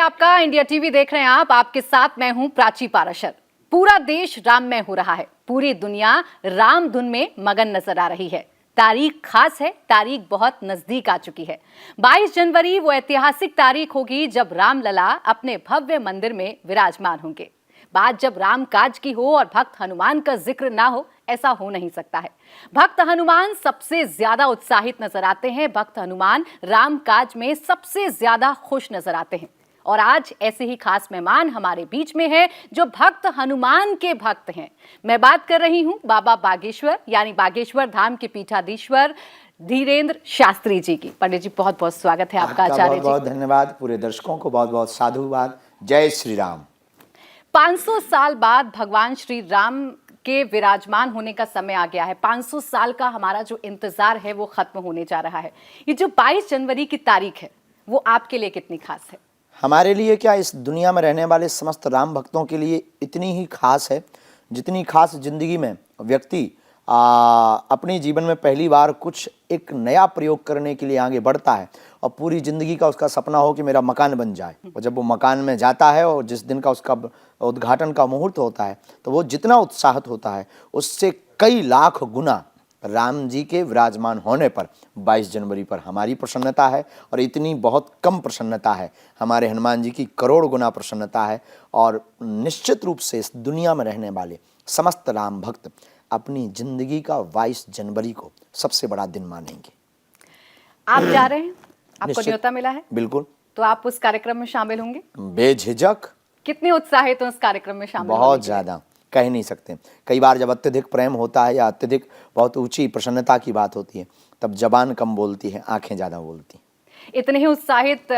आपका India TV देख रहे हैं आप। आपके साथ मैं हूं प्राची पाराशर। पूरा देश राममय हो रहा है, पूरी दुनिया राम धुन में मगन नजर आ रही है। तारीख खास है, तारीख बहुत नजदीक आ चुकी है। 22 जनवरी वो ऐतिहासिक तारीख होगी जब रामलला अपने भव्य मंदिर में विराजमान होंगे। बात जब राम काज की हो और भक्त हनुमान का जिक्र ना हो, ऐसा हो नहीं सकता है। भक्त हनुमान सबसे ज्यादा उत्साहित नजर आते हैं। भक्त हनुमान राम काज में सबसे ज्यादा खुश नजर आते हैं। और आज ऐसे ही खास मेहमान हमारे बीच में हैं जो भक्त हनुमान के भक्त हैं। मैं बात कर रही हूं बाबा बागेश्वर यानी बागेश्वर धाम के पीठाधीश्वर धीरेन्द्र शास्त्री जी की। पंडित जी बहुत बहुत स्वागत है आपका। आचार्य जी बहुत धन्यवाद। पूरे दर्शकों को बहुत बहुत साधुवाद। जय श्री राम। 500 साल बाद भगवान श्री राम के विराजमान होने का समय आ गया है। 500 साल का हमारा जो इंतजार है वो खत्म होने जा रहा है। ये जो 22 जनवरी की तारीख है वो आपके लिए कितनी खास है? हमारे लिए क्या, इस दुनिया में रहने वाले समस्त राम भक्तों के लिए इतनी ही खास है जितनी खास जिंदगी में व्यक्ति अपने जीवन में पहली बार कुछ एक नया प्रयोग करने के लिए आगे बढ़ता है और पूरी ज़िंदगी का उसका सपना हो कि मेरा मकान बन जाए। और जब वो मकान में जाता है और जिस दिन का उसका उद्घाटन का मुहूर्त होता है तो वो जितना उत्साहित होता है उससे कई लाख गुना राम जी के विराजमान होने पर 22 जनवरी पर हमारी प्रसन्नता है। और इतनी बहुत कम प्रसन्नता है, हमारे हनुमान जी की करोड़ गुना प्रसन्नता है। और निश्चित रूप से इस दुनिया में रहने वाले समस्त राम भक्त अपनी जिंदगी का 22 जनवरी को सबसे बड़ा दिन मानेंगे। आप जा रहे हैं? आपको न्योता मिला है? बिल्कुल। तो आप उस कार्यक्रम में शामिल होंगे? बेझिझक। कितने उत्साहित हो उस कार्यक्रम में शामिल? बहुत ज्यादा, कह नहीं सकते। कई बार जब अत्यधिक प्रेम होता है या अत्यधिक बहुत ऊंची प्रसन्नता की बात होती है तब जबान कम बोलती है, आंखें ज्यादा बोलती हैं। इतने ही उत्साहित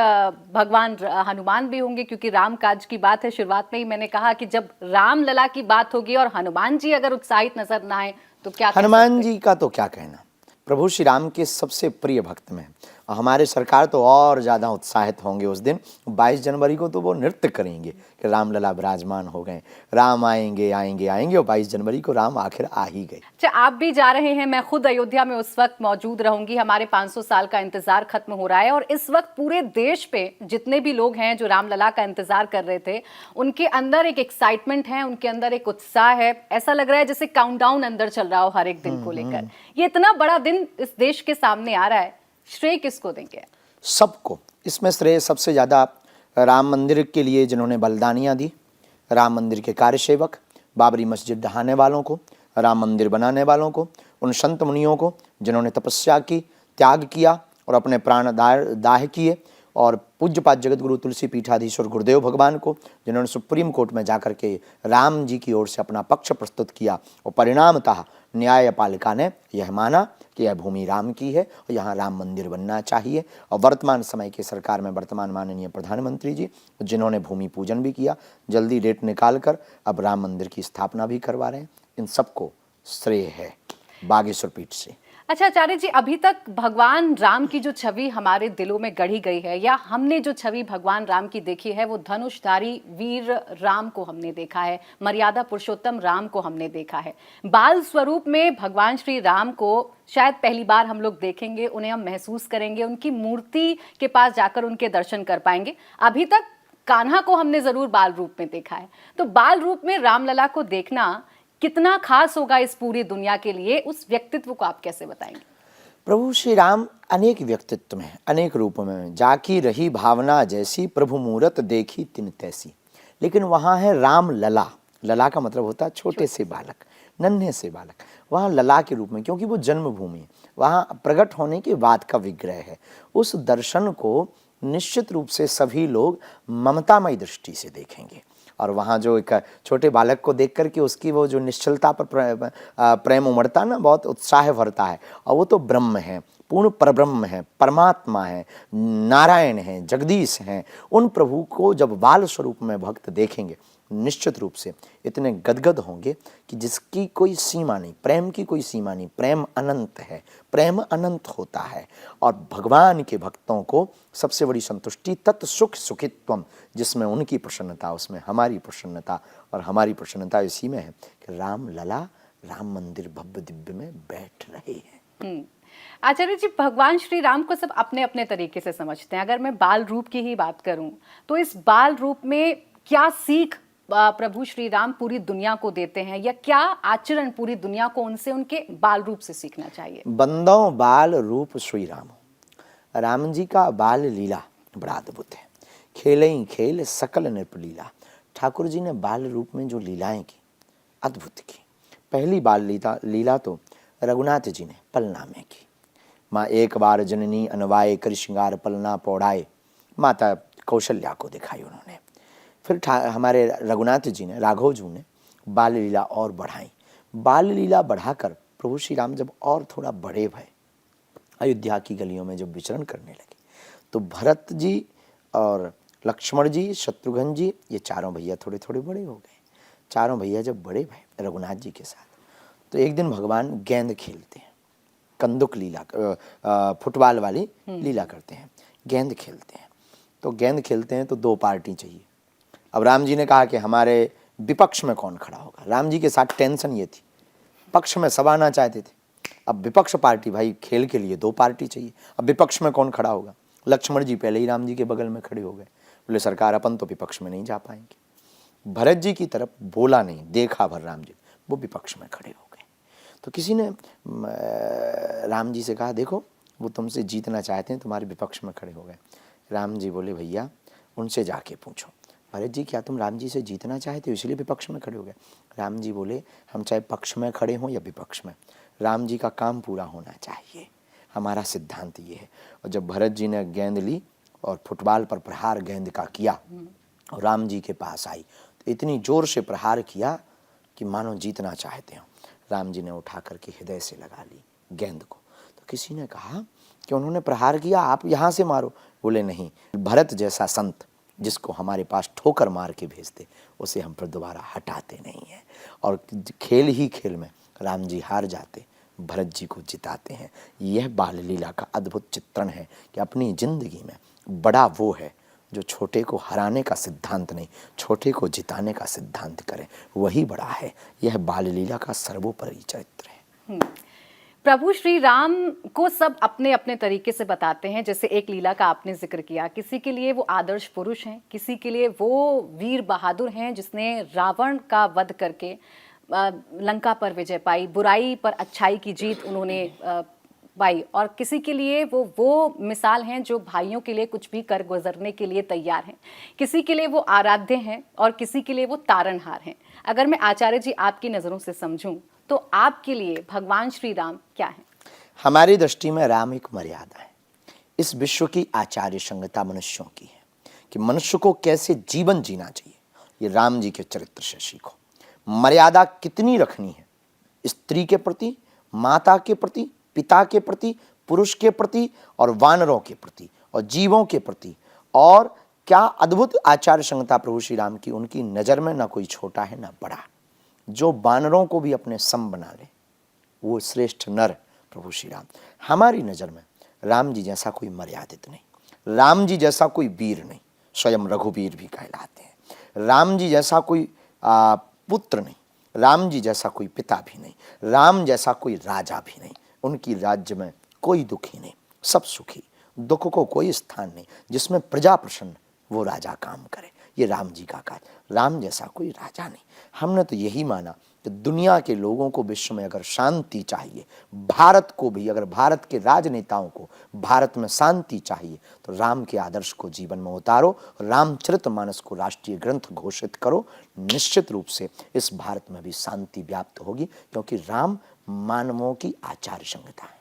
भगवान हनुमान भी होंगे क्योंकि राम काज की बात है। शुरुआत में ही मैंने कहा कि जब राम लला की बात होगी और हनुमान जी अगर उत्साहित नजर ना आए तो क्या? हनुमान जी का तो क्या कहना, प्रभु श्री राम के सबसे प्रिय भक्त में और हमारे सरकार तो और ज़्यादा उत्साहित होंगे उस दिन। 22 जनवरी को तो वो नृत्य करेंगे कि रामलला विराजमान हो गए, राम आएंगे आएंगे आएंगे। और 22 जनवरी को राम आखिर आ ही गए। अच्छा, आप भी जा रहे हैं। मैं खुद अयोध्या में उस वक्त मौजूद रहूंगी। हमारे 500 साल का इंतजार खत्म हो रहा है और इस वक्त पूरे देश पे जितने भी लोग हैं जो रामलला का इंतजार कर रहे थे उनके अंदर एक एक्साइटमेंट है, उनके अंदर एक उत्साह है। ऐसा लग रहा है जैसे काउंटडाउन अंदर चल रहा हो हर एक दिन को लेकर। ये इतना बड़ा दिन इस देश के सामने आ रहा है, श्रेय किसको देंगे? सबको। इसमें श्रेय सबसे ज़्यादा राम मंदिर के लिए जिन्होंने बलिदानियाँ दी, राम मंदिर के कार्यसेवक, बाबरी मस्जिद ढहाने वालों को, राम मंदिर बनाने वालों को, उन संत मुनियों को जिन्होंने तपस्या की, त्याग किया और अपने प्राण दाह किए, और पूज्यपाद जगतगुरु तुलसी पीठाधीश्वर गुरुदेव भगवान को जिन्होंने सुप्रीम कोर्ट में जाकर के राम जी की ओर से अपना पक्ष प्रस्तुत किया और परिणामतः न्यायपालिका ने यह माना कि यह भूमि राम की है और यहाँ राम मंदिर बनना चाहिए। और वर्तमान समय की सरकार में वर्तमान माननीय प्रधानमंत्री जी जिन्होंने भूमि पूजन भी किया, जल्दी डेट निकाल कर अब राम मंदिर की स्थापना भी करवा रहे हैं। इन सबको श्रेय है बागेश्वर पीठ से। अच्छा आचार्य जी, अभी तक भगवान राम की जो छवि हमारे दिलों में गढ़ी गई है या हमने जो छवि भगवान राम की देखी है वो धनुषधारी वीर राम को हमने देखा है, मर्यादा पुरुषोत्तम राम को हमने देखा है। बाल स्वरूप में भगवान श्री राम को शायद पहली बार हम लोग देखेंगे, उन्हें हम महसूस करेंगे, उनकी मूर्ति के पास जाकर उनके दर्शन कर पाएंगे। अभी तक कान्हा को हमने जरूर बाल रूप में देखा है, तो बाल रूप में रामलला को देखना कितना खास होगा इस पूरी दुनिया के लिए? उस व्यक्तित्व को आप कैसे बताएंगे? प्रभु श्री राम अनेक व्यक्तित्व में, अनेक रूपों में, जाकी रही भावना जैसी, प्रभु मूरत देखी तिन तैसी। लेकिन वहाँ है राम लला। लला का मतलब होता है छोटे से बालक, नन्हे से बालक। वहाँ लला के रूप में, क्योंकि वो जन्मभूमि है, वहाँ प्रकट होने के बाद का विग्रह है। उस दर्शन को निश्चित रूप से सभी लोग ममतामयी दृष्टि से देखेंगे। और वहाँ जो एक छोटे बालक को देख करके उसकी वो जो निश्चलता पर प्रेम उमड़ता ना, बहुत उत्साह भरता है। और वो तो ब्रह्म है, पूर्ण परब्रह्म है, परमात्मा है, नारायण है, जगदीश हैं। उन प्रभु को जब बाल स्वरूप में भक्त देखेंगे निश्चित रूप से इतने गदगद होंगे कि जिसकी कोई सीमा नहीं, प्रेम की कोई सीमा नहीं। प्रेम अनंत है, प्रेम अनंत होता है। और भगवान के भक्तों को सबसे बड़ी संतुष्टि तत् सुख सुखित्वम, जिसमें उनकी प्रसन्नता उसमें हमारी प्रसन्नता, और हमारी प्रसन्नता इसी में है कि राम लला राम मंदिर भव्य दिव्य में बैठ रहे हैं। आचार्य जी, भगवान श्री राम को सब अपने अपने तरीके से समझते हैं। अगर मैं बाल रूप की ही बात करूं तो इस बाल रूप में क्या सीख प्रभु श्री राम पूरी दुनिया को देते हैं, या क्या आचरण पूरी दुनिया को उनसे उनके बाल रूप से सीखना चाहिए? बंदों बाल रूप श्री राम। राम जी का बाल लीला बड़ा अद्भुत है। खेल ही खेल सकल नृप लीला। ठाकुर जी ने बाल रूप में जो लीलाएं की, अद्भुत की। पहली बाल लीला तो रघुनाथ जी ने पलना में की। माँ एक बार जननी अनवाए कर श्रृंगार पलना पौड़ाए, माता कौशल्या को दिखाई उन्होंने। फिर हमारे रघुनाथ जी ने, राघव जी ने बाल लीला और बढ़ाई। बाल लीला बढ़ाकर प्रभु श्री राम जब और थोड़ा बड़े भय, अयोध्या की गलियों में जब विचरण करने लगे, तो भरत जी और लक्ष्मण जी, शत्रुघ्न जी, ये चारों भैया थोड़े थोड़े बड़े हो गए। चारों भैया जब बड़े भय रघुनाथ जी के साथ, तो एक दिन भगवान गेंद खेलते हैं, कंदुक लीला, फुटबॉल वाली लीला करते हैं, गेंद खेलते हैं। तो गेंद खेलते हैं तो दो पार्टी चाहिए। अब राम जी ने कहा कि हमारे विपक्ष में कौन खड़ा होगा। राम जी के साथ टेंशन ये थी, पक्ष में सब आना चाहते थे, अब विपक्ष पार्टी, भाई खेल के लिए दो पार्टी चाहिए, अब विपक्ष में कौन खड़ा होगा। लक्ष्मण जी पहले ही राम जी के बगल में खड़े हो गए, बोले सरकार अपन तो विपक्ष में नहीं जा पाएंगे। भरत जी की तरफ बोला नहीं, देखा भर राम जी, वो विपक्ष में खड़े हो गए। तो किसी ने राम जी से कहा, देखो वो तुमसे जीतना चाहते हैं, तुम्हारे विपक्ष में खड़े हो गए। राम जी बोले, भैया उनसे जाके पूछो, भरत जी क्या तुम राम जी से जीतना चाहते हो इसलिए विपक्ष में खड़े हो गए? राम जी बोले, हम चाहे पक्ष में खड़े हों या विपक्ष में, राम जी का काम पूरा होना चाहिए, हमारा सिद्धांत ये है। और जब भरत जी ने गेंद ली और फुटबॉल पर प्रहार गेंद का किया और राम जी के पास आई, तो इतनी जोर से प्रहार किया कि मानो जीतना चाहते हो। राम जी ने उठा करके हृदय से लगा ली गेंद को। तो किसी ने कहा कि उन्होंने प्रहार किया, आप यहाँ से मारो। बोले नहीं, भरत जैसा संत जिसको हमारे पास ठोकर मार के भेजते, उसे हम फिर दोबारा हटाते नहीं हैं। और खेल ही खेल में राम जी हार जाते, भरत जी को जिताते हैं। यह बाल लीला का अद्भुत चित्रण है कि अपनी जिंदगी में बड़ा वो है जो छोटे को हराने का सिद्धांत नहीं, छोटे को जिताने का सिद्धांत करे, वही बड़ा है। यह बाल लीला का सर्वोपरि चरित्र है। प्रभु श्री राम को सब अपने अपने तरीके से बताते हैं। जैसे एक लीला का आपने जिक्र किया, किसी के लिए वो आदर्श पुरुष हैं, किसी के लिए वो वीर बहादुर हैं जिसने रावण का वध करके लंका पर विजय पाई, बुराई पर अच्छाई की जीत उन्होंने पाई। और किसी के लिए वो मिसाल हैं जो भाइयों के लिए कुछ भी कर गुजरने के लिए तैयार हैं। किसी के लिए वो आराध्य हैं और किसी के लिए वो तारनहार हैं। अगर मैं आचार्य जी आपकी नज़रों से समझूं तो आपके लिए भगवान श्री राम क्या है? हमारी दृष्टि में राम एक मर्यादा है। इस विश्व की आचार्य संहिता मनुष्यों की है कि मनुष्य को कैसे जीवन जीना चाहिए, ये राम जी के चरित्र से सीखो। मर्यादा कितनी रखनी है, स्त्री के प्रति, माता के प्रति, पिता के प्रति, पुरुष के प्रति और वानरों के प्रति और जीवों के प्रति। और क्या अद्भुत आचार्य संहिता प्रभु श्री राम की, उनकी नज़र में ना कोई छोटा है ना बड़ा। जो वानरों को भी अपने सम बना ले, वो श्रेष्ठ नर प्रभु श्री राम। हमारी नज़र में राम जी जैसा कोई मर्यादित नहीं, राम जी जैसा कोई वीर नहीं, स्वयं रघुवीर भी कहलाते हैं। राम जी जैसा कोई पुत्र नहीं, राम जी जैसा कोई पिता भी नहीं, राम जैसा कोई राजा भी नहीं। उनकी राज्य में कोई दुखी नहीं, सब सुखी, दुख को कोई स्थान नहीं। जिसमें प्रजा प्रसन्न वो राजा काम करे, ये राम जी का कार्य। राम जैसा कोई राजा नहीं। हमने तो यही माना कि दुनिया के लोगों को विश्व में अगर शांति चाहिए, भारत को भी, अगर भारत के राजनेताओं को भारत में शांति चाहिए, तो राम के आदर्श को जीवन में उतारो, रामचरितमानस को राष्ट्रीय ग्रंथ घोषित करो। निश्चित रूप से इस भारत में भी शांति व्याप्त होगी, क्योंकि राम मानवों की आचार्य संहिता है।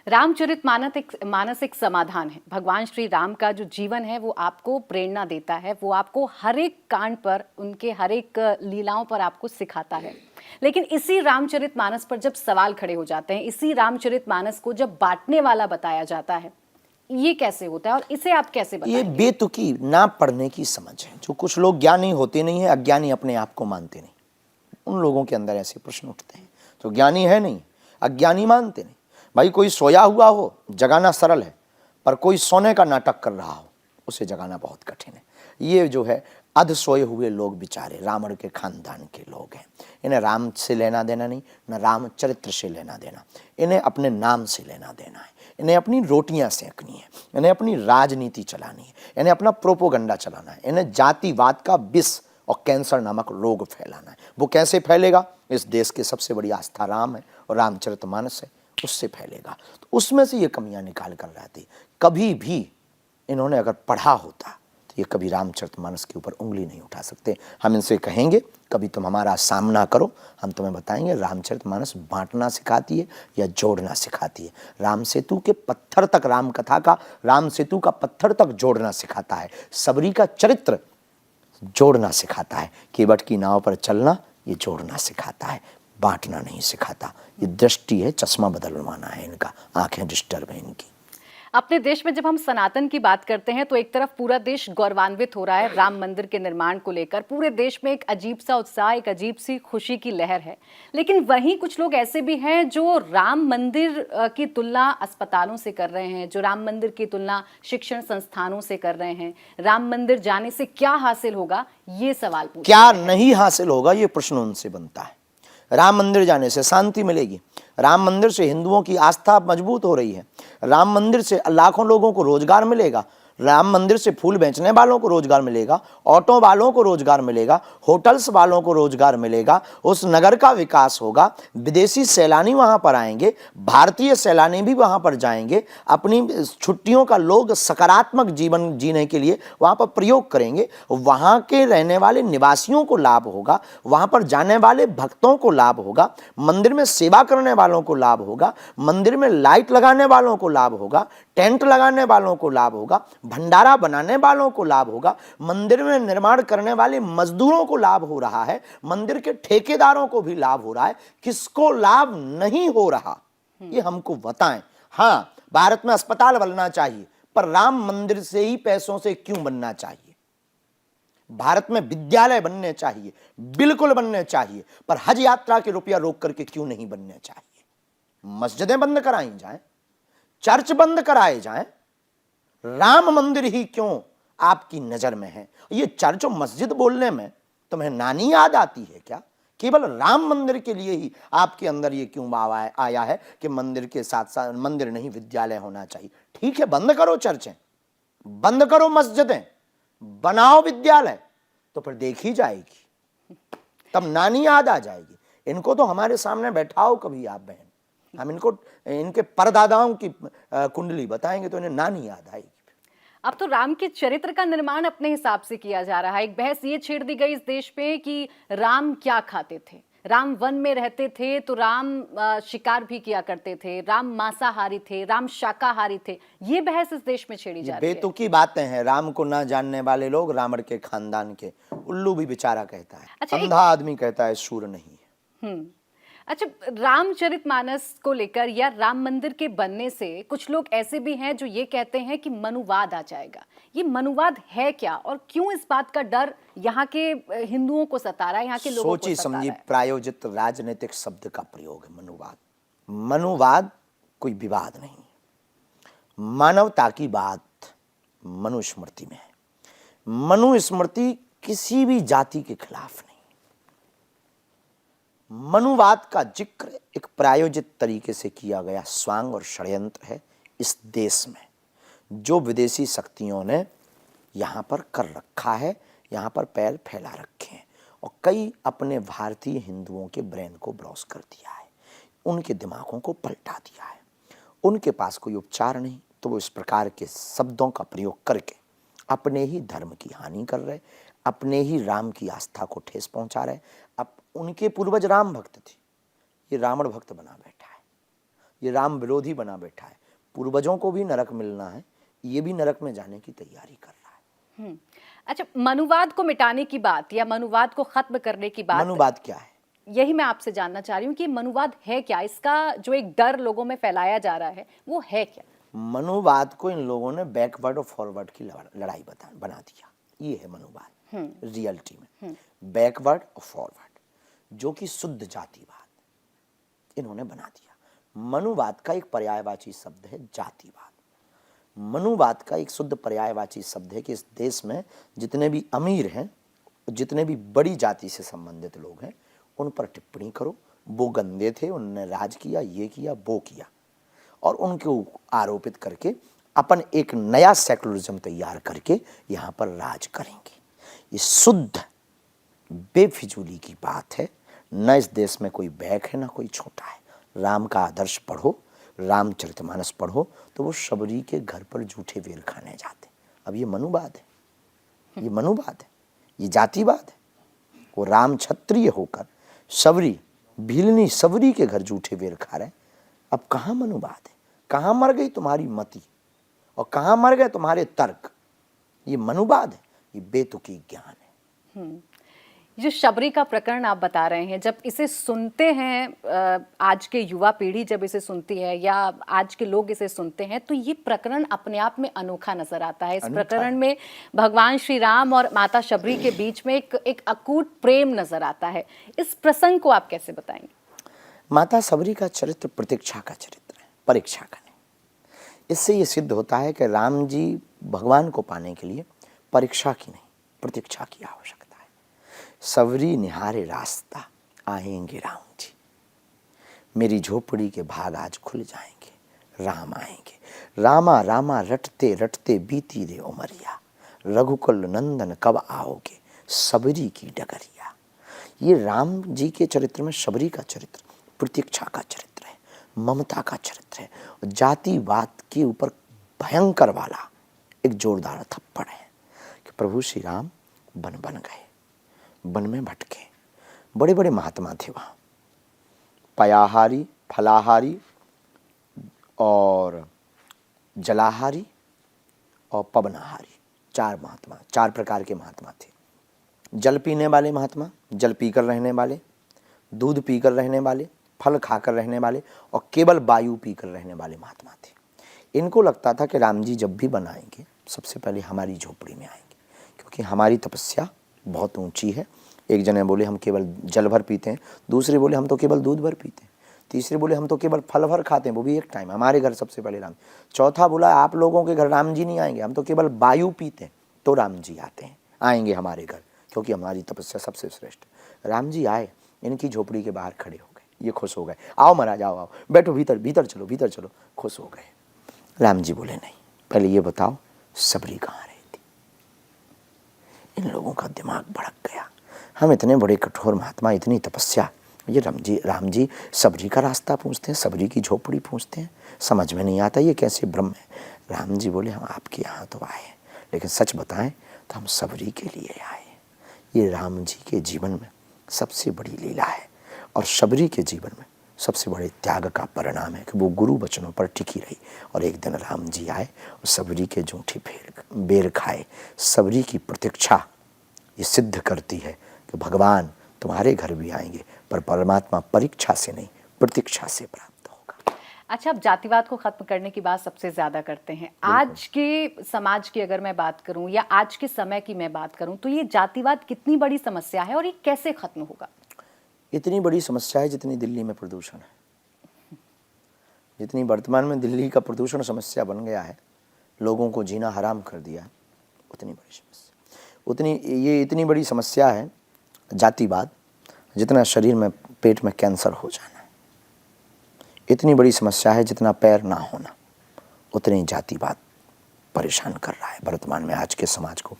रामचरितमानस एक समाधान है। भगवान श्री राम का जो जीवन है वो आपको प्रेरणा देता है, वो आपको हर एक कांड पर, उनके हर एक लीलाओं पर आपको सिखाता है। लेकिन इसी रामचरितमानस पर जब सवाल खड़े हो जाते हैं, इसी रामचरितमानस को जब बांटने वाला बताया जाता है, ये कैसे होता है और इसे आप कैसे बताएंगे? ये बेतुकी ना पढ़ने की समझ है। जो कुछ लोग ज्ञानी होते नहीं है, अज्ञानी अपने आप को मानते नहीं, उन लोगों के अंदर ऐसे प्रश्न उठते हैं। तो ज्ञानी है नहीं, अज्ञानी मानते नहीं। भाई कोई सोया हुआ हो, जगाना सरल है, पर कोई सोने का नाटक कर रहा हो, उसे जगाना बहुत कठिन है। ये जो है अध सोए हुए लोग बेचारे रावण के खानदान के लोग हैं। इन्हें राम से लेना देना नहीं, न रामचरित्र से लेना देना, इन्हें अपने नाम से लेना देना है। इन्हें अपनी रोटियां सेकनी है, इन्हें अपनी राजनीति चलानी है, इन्हें अपना प्रोपोगंडा चलाना है, इन्हें जातिवाद का विष और कैंसर नामक रोग फैलाना है। वो कैसे फैलेगा? इस देश की सबसे बड़ी आस्था राम है और रामचरितमानस है, उससे फैलेगा। तो उसमें से ये कमियां निकाल कर लाती। कभी भी इन्होंने अगर पढ़ा होता तो ये कभी रामचरितमानस के ऊपर उंगली नहीं उठा सकते। हम इनसे कहेंगे कभी तुम हमारा सामना करो, हम तुम्हें बताएंगे रामचरितमानस बांटना सिखाती है या जोड़ना सिखाती है। राम सेतु के पत्थर तक, राम कथा का राम सेतु का पत्थर तक जोड़ना सिखाता है। सबरी का चरित्र जोड़ना सिखाता है। केवट की नाव पर चलना ये जोड़ना सिखाता है, बांटना नहीं सिखाता। ये दृष्टि है, चश्मा बदलवाना है इनका, आंखें डिस्टर्ब है इनकी। अपने देश में जब हम सनातन की बात करते हैं तो एक तरफ पूरा देश गौरवान्वित हो रहा है राम मंदिर के निर्माण को लेकर। पूरे देश में एक अजीब सा उत्साह, एक अजीब सी खुशी की लहर है। लेकिन वहीं कुछ लोग ऐसे भी हैं जो राम मंदिर की तुलना अस्पतालों से कर रहे हैं, जो राम मंदिर की तुलना शिक्षण संस्थानों से कर रहे हैं। राम मंदिर जाने से क्या हासिल होगा, ये सवाल पूछ क्या नहीं हासिल होगा, ये प्रश्न उनसे बनता है। राम मंदिर जाने से शांति मिलेगी, राम मंदिर से हिंदुओं की आस्था मजबूत हो रही है, राम मंदिर से लाखों लोगों को रोजगार मिलेगा, राम मंदिर से फूल बेचने वालों को रोजगार मिलेगा, ऑटो वालों को रोजगार मिलेगा, होटल्स वालों को रोजगार मिलेगा, उस नगर का विकास होगा, विदेशी सैलानी वहां पर आएंगे, भारतीय सैलानी भी वहां पर जाएंगे, अपनी छुट्टियों का लोग सकारात्मक जीवन जीने के लिए वहां पर प्रयोग करेंगे, वहां के रहने वाले निवासियों को लाभ होगा, वहां पर जाने वाले भक्तों को लाभ होगा, मंदिर में सेवा करने वालों को लाभ होगा, मंदिर में लाइट लगाने वालों को लाभ होगा, टेंट लगाने वालों को लाभ होगा, भंडारा बनाने वालों को लाभ होगा, मंदिर में निर्माण करने वाले मजदूरों को लाभ हो रहा है, मंदिर के ठेकेदारों को भी लाभ हो रहा है। किसको लाभ नहीं हो रहा ये हमको बताएं। हाँ, भारत में अस्पताल बनना चाहिए, पर राम मंदिर से ही पैसों से क्यों बनना चाहिए? भारत में विद्यालय बनने चाहिए, बिल्कुल बनने चाहिए, पर हज यात्रा के रुपया रोक करके क्यों नहीं बनने चाहिए? मस्जिदें बंद कराई जाएं, चर्च बंद कराए जाएं, राम मंदिर ही क्यों आपकी नजर में है? ये चर्च और मस्जिद बोलने में तुम्हें नानी याद आती है क्या? केवल राम मंदिर के लिए ही आपके अंदर ये क्यों आया है कि मंदिर के साथ साथ मंदिर नहीं विद्यालय होना चाहिए? ठीक है, बंद करो चर्चें, बंद करो मस्जिदें, बनाओ विद्यालय, तो फिर देखी जाएगी, तब नानी याद आ जाएगी। इनको तो हमारे सामने बैठाओ कभी आप बहन, हम इनको इनके परदादाओं की कुंडली बताएंगे तो इन्हें नानी याद आएगी। अब तो राम के चरित्र का निर्माण अपने हिसाब से किया जा रहा है। एक बहस ये छेड़ दी गई इस देश पे कि राम क्या खाते थे। राम वन में रहते थे तो राम शिकार भी किया करते थे, राम मांसाहारी थे, राम शाकाहारी थे। ये बहस इस देश में छेड़ी जा रही है। बेतुकी बातें हैं। राम को ना जानने वाले लोग रावण के खानदान के, उल्लू भी बेचारा कहता है, अच्छा, अंधा आदमी कहता है सूर नहीं है। अच्छा, रामचरितमानस को लेकर या राम मंदिर के बनने से कुछ लोग ऐसे भी हैं जो ये कहते हैं कि मनुवाद आ जाएगा। ये मनुवाद है क्या और क्यों इस बात का डर यहाँ के हिंदुओं को सता रहा है, यहाँ के लोगों को सोची सता समझी रहा है? प्रायोजित राजनीतिक शब्द का प्रयोग है मनुवाद। मनुवाद कोई विवाद नहीं, मानवता की बात मनुस्मृति में है। मनुस्मृति किसी भी जाति के खिलाफ नहीं। मनुवाद का जिक्र एक प्रायोजित तरीके से किया गया स्वांग और षड्यंत्र है इस देश में, जो विदेशी शक्तियों ने यहाँ पर कर रखा है, यहाँ पर पैर फैला रखे हैं और कई अपने भारतीय हिंदुओं के ब्रेन को ब्रॉस कर दिया है, उनके दिमागों को पलटा दिया है। उनके पास कोई उपचार नहीं तो वो इस प्रकार के शब्दों का प्रयोग करके अपने ही धर्म की हानि कर रहे, अपने ही राम की आस्था को ठेस पहुंचा रहे। अब उनके पूर्वज राम भक्त थे, ये रावण भक्त बना बैठा है, ये राम विरोधी बना बैठा है। पूर्वजों को भी नरक मिलना है, ये भी नरक में जाने की तैयारी कर रहा है। अच्छा, मनुवाद को मिटाने की बात या मनुवाद को खत्म करने की बात, मनुवाद क्या है यही मैं आपसे जानना चाह रही हूँ कि मनुवाद है क्या? इसका जो एक डर लोगों में फैलाया जा रहा है वो है क्या? मनुवाद को इन लोगों ने बैकवर्ड और फॉरवर्ड की लड़ाई बना दिया। ये है मनुवाद रियलिटी में, बैकवर्ड और फॉरवर्ड, जो कि शुद्ध जातिवाद इन्होंने बना दिया। मनुवाद का एक पर्यायवाची शब्द है जातिवाद। मनुवाद का एक शुद्ध पर्यायवाची शब्द है कि इस देश में जितने भी अमीर हैं और जितने भी बड़ी जाति से संबंधित लोग हैं उन पर टिप्पणी करो, वो गंदे थे, उन्होंने राज किया, ये किया, वो किया, और उनको आरोपित करके अपन एक नया सेकुलरिज्म तैयार करके यहाँ पर राज करेंगे। ये शुद्ध बेफिजूली की बात है। न इस देश में कोई बैक है, ना कोई छोटा है। राम का आदर्श पढ़ो, रामचरितमानस पढ़ो, तो वो शबरी के घर पर जूठे वेल खाने जाते। अब ये मनुवाद है, ये मनुवाद है, ये जातिवाद है। वो राम क्षत्रिय होकर शबरी, भीलनी शबरी के घर जूठे वेल खा रहे हैं। अब कहाँ मनुवाद है, कहाँ मर गई तुम्हारी मति और कहाँ मर गए तुम्हारे तर्क। ये मनुवाद है, ये बेतुकी ज्ञान है। जो शबरी का प्रकरण आप बता रहे हैं, जब इसे सुनते हैं, आज के युवा पीढ़ी जब इसे सुनती है या आज के लोग इसे सुनते हैं, तो ये प्रकरण अपने आप में अनोखा नजर आता है। इस प्रकरण में भगवान श्री राम और माता शबरी के बीच में एक अकूट प्रेम नजर आता है। इस प्रसंग को आप कैसे बताएंगे? माता शबरी का चरित्र प्रतीक्षा का चरित्र है, परीक्षा का नहीं। इससे ये सिद्ध होता है कि राम जी भगवान को पाने के लिए परीक्षा की नहीं, प्रतीक्षा की आवश्यकता। शबरी निहारे रास्ता, आएंगे राम जी, मेरी झोपड़ी के भाग आज खुल जाएंगे, राम आएंगे। रामा रामा रटते रटते बीती रे उमरिया, रघुकुल नंदन कब आओगे, शबरी की डगरिया। ये राम जी के चरित्र में शबरी का चरित्र प्रतीक्षा का चरित्र है, ममता का चरित्र है, जातिवाद के ऊपर भयंकर वाला एक जोरदार थप्पड़ है कि प्रभु श्री राम बन गए, वन में भटके। बड़े बड़े महात्मा थे वहाँ, पयाहारी, फलाहारी और जलाहारी और पवनाहारी, चार प्रकार के महात्मा थे। जल पीने वाले महात्मा, जल पीकर रहने वाले, दूध पीकर रहने वाले, फल खाकर रहने वाले और केवल वायु पीकर रहने वाले महात्मा थे। इनको लगता था कि राम जी जब भी बनाएंगे सबसे पहले हमारी झोपड़ी में आएंगे, क्योंकि हमारी तपस्या बहुत ऊंची है। एक जने बोले हम केवल जल भर पीते हैं, दूसरे बोले हम तो केवल दूध भर पीते हैं, तीसरे बोले हम तो केवल फल भर खाते हैं, वो भी एक टाइम, हमारे घर सबसे पहले राम। चौथा बोला आप लोगों के घर राम जी नहीं आएंगे, हम तो केवल वायु पीते हैं, तो राम जी आएंगे हमारे घर, क्योंकि हमारी तपस्या सबसे श्रेष्ठ। राम जी आए, इनकी झोपड़ी के बाहर खड़े हो गए, ये खुश हो गए, आओ महाराज आओ, बैठो, भीतर चलो, खुश हो गए। राम जी बोले नहीं, पहले ये बताओ शबरी कहाँ रही थी। इन लोगों का दिमाग भड़क गया, हम इतने बड़े कठोर महात्मा, इतनी तपस्या, ये राम जी शबरी का रास्ता पूछते हैं, शबरी की झोपड़ी पूछते हैं, समझ में नहीं आता ये कैसे ब्रह्म है। राम जी बोले हम आपके यहाँ तो आए, लेकिन सच बताएं तो हम शबरी के लिए आए। ये राम जी के जीवन में सबसे बड़ी लीला है और शबरी के जीवन में सबसे बड़े त्याग का परिणाम है कि वो गुरु वचनों पर टिकी रही और एक दिन राम जी आए और शबरी के जूठी बेर खाए। शबरी की प्रतीक्षा ये सिद्ध करती है कि भगवान तुम्हारे घर भी आएंगे, पर परमात्मा परीक्षा से नहीं प्रतीक्षा से प्राप्त होगा। अच्छा, अब जातिवाद को खत्म करने की बात सबसे ज्यादा करते हैं। आज के समाज की अगर मैं बात करूं या आज के समय की मैं बात करूं, तो ये जातिवाद कितनी बड़ी समस्या है और ये कैसे खत्म होगा? इतनी बड़ी समस्या है जितनी दिल्ली में प्रदूषण है, जितनी वर्तमान में दिल्ली का प्रदूषण समस्या बन गया है, लोगों को जीना हराम कर दिया है, उतनी बड़ी समस्या, ये इतनी बड़ी समस्या है जातिवाद, जितना शरीर में पेट में कैंसर हो जाना है। इतनी बड़ी समस्या है जितना पैर ना होना, उतनी जातिवाद परेशान कर रहा है वर्तमान में आज के समाज को,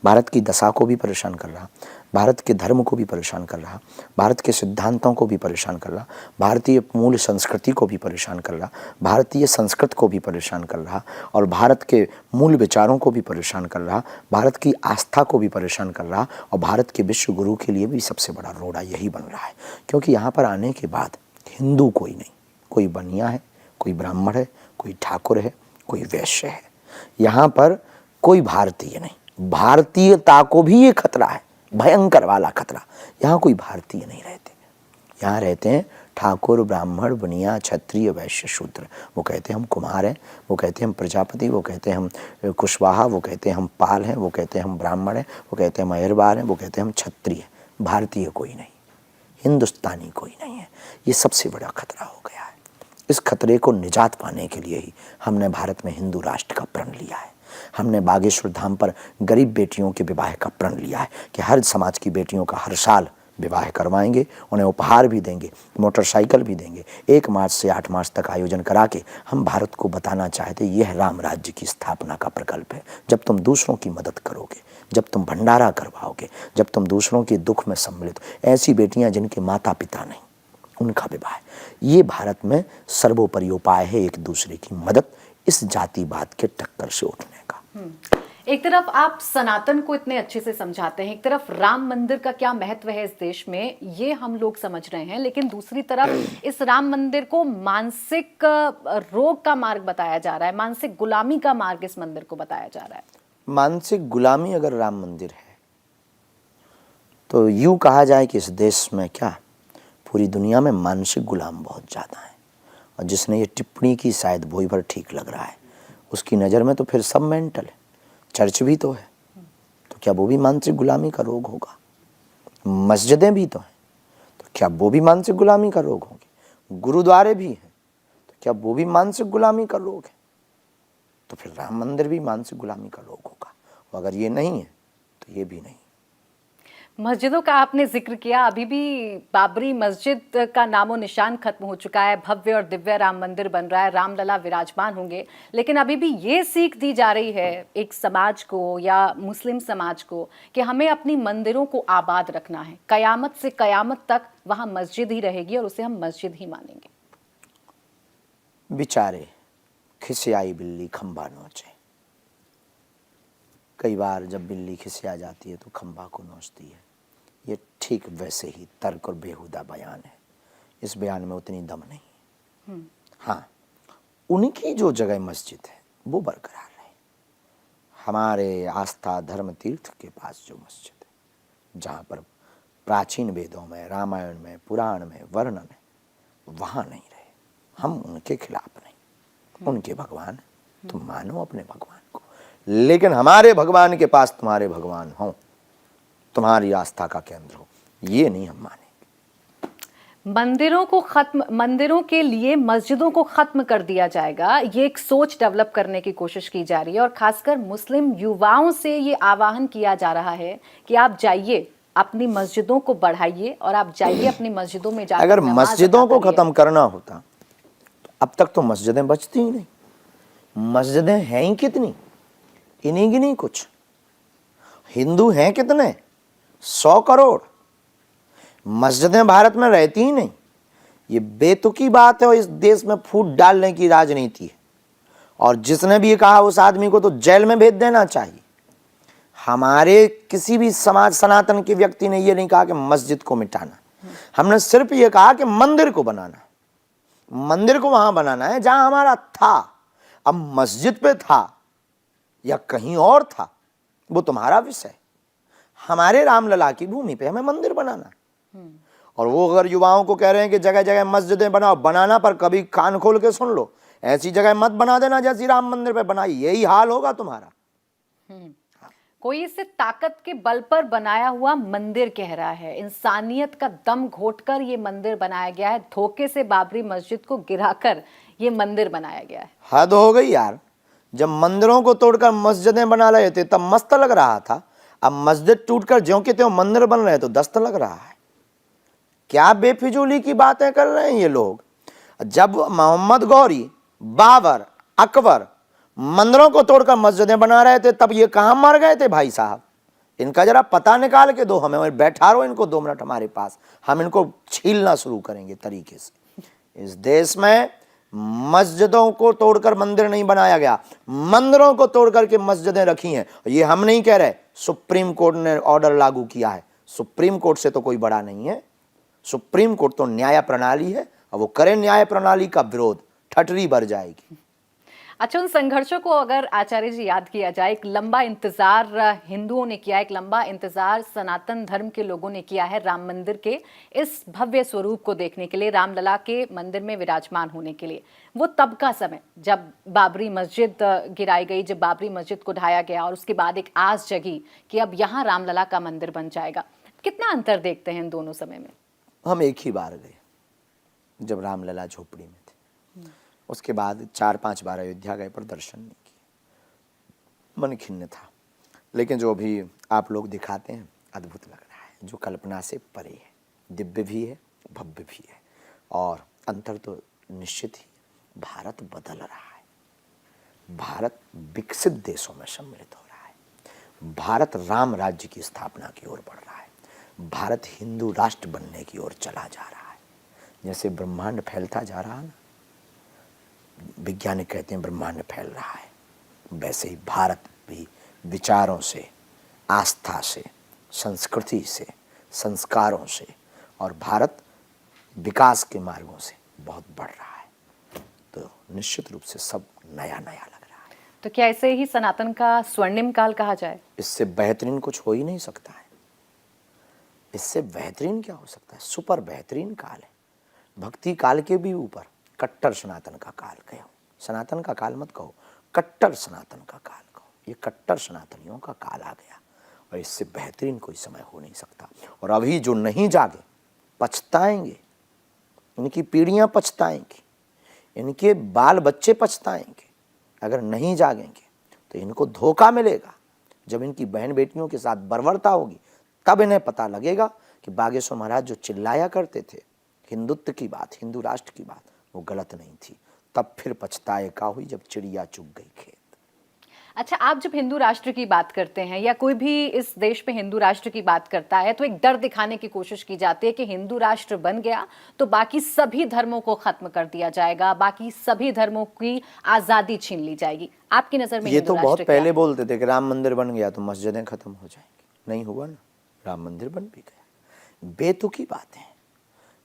भारत की दशा को भी परेशान कर रहा, भारत के धर्म को भी परेशान कर रहा, भारत के सिद्धांतों को भी परेशान कर रहा, भारतीय मूल संस्कृति को भी परेशान कर रहा, भारतीय संस्कृत को भी परेशान कर रहा और भारत के मूल विचारों को भी परेशान कर रहा, भारत की आस्था को भी परेशान कर रहा और भारत के विश्व गुरु के लिए भी सबसे बड़ा रोड़ा यही बन रहा है। क्योंकि यहाँ पर आने के बाद हिंदू कोई नहीं, कोई बनिया है, कोई ब्राह्मण है, कोई ठाकुर है, कोई वैश्य है, यहाँ पर कोई भारतीय नहीं। भारतीयता को भी ये खतरा है, भयंकर वाला खतरा। यहाँ कोई भारतीय नहीं रहते, यहाँ रहते हैं ठाकुर, ब्राह्मण, बनिया, क्षत्रिय, वैश्य, शूद्र। वो कहते हैं हम कुमार हैं, वो कहते हैं हम प्रजापति, वो कहते हैं हम कुशवाहा, वो कहते हैं हम पाल हैं, वो कहते हैं हम ब्राह्मण हैं, वो कहते हैं मेहरबान हैं, वो कहते हैं हम क्षत्रिय। भारतीय कोई नहीं, हिंदुस्तानी कोई नहीं है। ये सबसे बड़ा खतरा हो गया है। इस खतरे को निजात पाने के लिए ही हमने भारत में हिंदू राष्ट्र का प्रण लिया है। हमने बागेश्वर धाम पर गरीब बेटियों के विवाह का प्रण लिया है कि हर समाज की बेटियों का हर साल विवाह करवाएंगे, उन्हें उपहार भी देंगे, मोटरसाइकिल भी देंगे। 1 मार्च से 8 मार्च तक आयोजन करा के हम भारत को बताना चाहते यह राम राज्य की स्थापना का प्रकल्प है। जब तुम दूसरों की मदद करोगे, जब तुम भंडारा करवाओगे, जब तुम दूसरों के दुख में सम्मिलित, ऐसी बेटियां जिनके माता पिता नहीं, उनका विवाह, ये भारत में सर्वोपरि उपाय है एक दूसरे की मदद, इस जातिवाद के टक्कर से उठने का। एक तरफ आप सनातन को इतने अच्छे से समझाते हैं, एक तरफ राम मंदिर का क्या महत्व है इस देश में ये हम लोग समझ रहे हैं, लेकिन दूसरी तरफ इस राम मंदिर को मानसिक रोग का मार्ग बताया जा रहा है, मानसिक गुलामी का मार्ग इस मंदिर को बताया जा रहा है। मानसिक गुलामी अगर राम मंदिर है तो यूं कहा जाए कि इस देश में क्या, पूरी दुनिया में मानसिक गुलाम बहुत ज़्यादा है। और जिसने ये टिप्पणी की शायद वही भर ठीक लग रहा है, उसकी नज़र में तो फिर सब मेंटल है। चर्च भी तो है, तो क्या वो भी मानसिक गुलामी का रोग होगा? मस्जिदें भी तो हैं, तो क्या वो भी मानसिक गुलामी का रोग होंगे? गुरुद्वारे भी हैं, तो क्या वो भी मानसिक गुलामी का रोग है? तो फिर राम मंदिर भी मानसिक गुलामी का रोग होगा। और अगर ये नहीं है तो ये भी नहीं। मस्जिदों का आपने जिक्र किया, अभी भी बाबरी मस्जिद का नामो निशान खत्म हो चुका है, भव्य और दिव्य राम मंदिर बन रहा है, रामलला विराजमान होंगे, लेकिन अभी भी ये सीख दी जा रही है एक समाज को या मुस्लिम समाज को कि हमें अपनी मंदिरों को आबाद रखना है, कयामत से कयामत तक वहां मस्जिद ही रहेगी और उसे हम मस्जिद ही मानेंगे। बेचारे खिसियाई बिल्ली खंबा नोचे। कई बार जब बिल्ली खिसिया जाती है तो खंबा को नोचती है। ये ठीक वैसे ही तर्क और बेहुदा बयान है। इस बयान में उतनी दम नहीं। हाँ, उनकी जो जगह मस्जिद है वो बरकरार रहे। हमारे आस्था धर्म तीर्थ के पास जो मस्जिद है, जहाँ पर प्राचीन वेदों में, रामायण में, पुराण में वर्णन है, वहाँ नहीं रहे। हम उनके खिलाफ नहीं। उनके भगवान, तुम मानो अपने भगवान को, लेकिन हमारे भगवान के पास तुम्हारे भगवान हो, तुम्हारी आस्था का केंद्र हो, ये नहीं हम मानेंगे। मंदिरों के लिए मस्जिदों को खत्म कर दिया जाएगा, ये एक सोच डेवलप करने की कोशिश की जा रही है और खासकर मुस्लिम युवाओं से ये आह्वान किया जा रहा है कि आप जाइए, अपनी मस्जिदों को बढ़ाइए और आप जाइए अपनी मस्जिदों में जाकर अगर नमाज मस्जिदों अदा को करिए। खत्म करना होता तो अब तक तो मस्जिदें बचती ही नहीं। मस्जिदें हैं ही कितनी, इन्हीं गिनी कुछ। हिंदू हैं कितने? 100 करोड़। मस्जिदें भारत में रहती ही नहीं। ये बेतुकी बात है और इस देश में फूट डालने की राजनीति है। और जिसने भी ये कहा उस आदमी को तो जेल में भेज देना चाहिए। हमारे किसी भी समाज सनातन के व्यक्ति ने ये नहीं कहा कि मस्जिद को मिटाना। हमने सिर्फ ये कहा कि मंदिर को बनाना, मंदिर को वहां बनाना है जहां हमारा था। अब मस्जिद पे था या कहीं और था वो तुम्हारा विषय। हमारे रामलला की भूमि पे हमें मंदिर बनाना। और वो अगर युवाओं को कह रहे हैं कि जगह जगह मस्जिदें बनाओ, बनाना पर कभी कान खोल के सुन लो, ऐसी जगह मत बना देना जैसी राम मंदिर पे बनाई, यही हाल होगा तुम्हारा। कोई इसे ताकत के बल पर बनाया हुआ मंदिर कह रहा है, इंसानियत का दम घोटकर ये मंदिर बनाया गया है, धोखे से बाबरी मस्जिद को गिराकर ये मंदिर बनाया गया है। हद हो गई यार। जब मंदिरों को तोड़कर मस्जिदें बना रहे थे तब मस्त लग रहा था, अब मस्जिद टूटकर ज्यों के त्यों मंदिर बन रहे तो दस्त लग रहा है। क्या बेफिजूली की बातें कर रहे हैं ये लोग। जब मोहम्मद गौरी, बाबर, अकबर मंदिरों को तोड़कर मस्जिदें बना रहे थे तब ये कहां मर गए थे भाई साहब? इनका जरा पता निकाल के दो हमें, बैठा रहो इनको 2 मिनट हमारे पास, हम इनको छीलना शुरू करेंगे तरीके से। इस देश में मस्जिदों को तोड़कर मंदिर नहीं बनाया गया, मंदिरों को तोड़कर के मस्जिदें रखी हैं। ये हम नहीं कह रहे, सुप्रीम कोर्ट ने ऑर्डर लागू किया है। सुप्रीम कोर्ट से तो कोई बड़ा नहीं है। सुप्रीम कोर्ट तो न्याय प्रणाली है और वो करे न्याय प्रणाली का विरोध, ठटरी भर जाएगी। अच्छा, उन संघर्षों को अगर आचार्य जी याद किया जाए, एक लंबा इंतजार हिंदुओं ने किया, एक लंबा इंतजार सनातन धर्म के लोगों ने किया है राम मंदिर के इस भव्य स्वरूप को देखने के लिए, रामलला के मंदिर में विराजमान होने के लिए। वो तब का समय जब बाबरी मस्जिद गिराई गई, जब बाबरी मस्जिद को ढाया गया और उसके बाद एक आस जगी कि अब यहाँ रामलला का मंदिर बन जाएगा। कितना अंतर देखते हैं इन दोनों समय में? हम एक ही बार गए जब रामलला झोपड़ी में थे। उसके बाद 4-5 बार अयोध्या गए पर दर्शन नहीं किए। मन खिन्न था। लेकिन जो अभी आप लोग दिखाते हैं अद्भुत लग रहा है, जो कल्पना से परे है, दिव्य भी है, भव्य भी है। और अंतर तो निश्चित ही, भारत बदल रहा है, भारत विकसित देशों में सम्मिलित हो रहा है, भारत राम राज्य की स्थापना की ओर बढ़ रहा है, भारत हिंदू राष्ट्र बनने की ओर चला जा रहा है। जैसे ब्रह्मांड फैलता जा रहा है ना, वैज्ञानिक कहते हैं ब्रह्मांड फैल रहा है, वैसे ही भारत भी विचारों से, आस्था से, संस्कृति से, संस्कारों से और भारत विकास के मार्गों से बहुत बढ़ रहा है। तो निश्चित रूप से सब नया नया लग रहा है। तो क्या इसे ही सनातन का स्वर्णिम काल कहा जाए? इससे बेहतरीन कुछ हो ही नहीं सकता है। इससे बेहतरीन क्या हो सकता है? सुपर बेहतरीन काल है। भक्ति काल के भी ऊपर कट्टर सनातन का काल कहो। सनातन का काल मत कहो, कट्टर सनातन का काल कहो। ये कट्टर सनातनियों का काल आ गया और इससे बेहतरीन कोई समय हो नहीं सकता। और अभी जो नहीं जागे पछताएंगे, इनकी पीढ़ियां पछताएंगी, इनके बाल बच्चे पछताएंगे। अगर नहीं जागेंगे तो इनको धोखा मिलेगा। जब इनकी बहन बेटियों के साथ बर्बरता होगी तब इन्हें पता लगेगा कि बागेश्वर महाराज जो चिल्लाया करते थे हिंदुत्व की बात, हिंदू राष्ट्र की बात, वो गलत नहीं थी। तब फिर पछताए का हुई जब चिड़िया चुग गई खेत। अच्छा, आप जब हिंदू राष्ट्र की बात करते हैं या कोई भी इस देश में हिंदू राष्ट्र की बात करता है तो एक डर दिखाने की कोशिश की जाती है कि हिंदू राष्ट्र बन गया तो बाकी सभी धर्मों को खत्म कर दिया जाएगा, बाकी सभी धर्मों की आजादी छीन ली जाएगी। आपकी नजर में ये तो बहुत पहले है? बोलते थे कि राम मंदिर बन गया तो मस्जिदें खत्म हो जाएंगी। नहीं हुआ ना, राम मंदिर बन भी गया। बेतुकी बात है।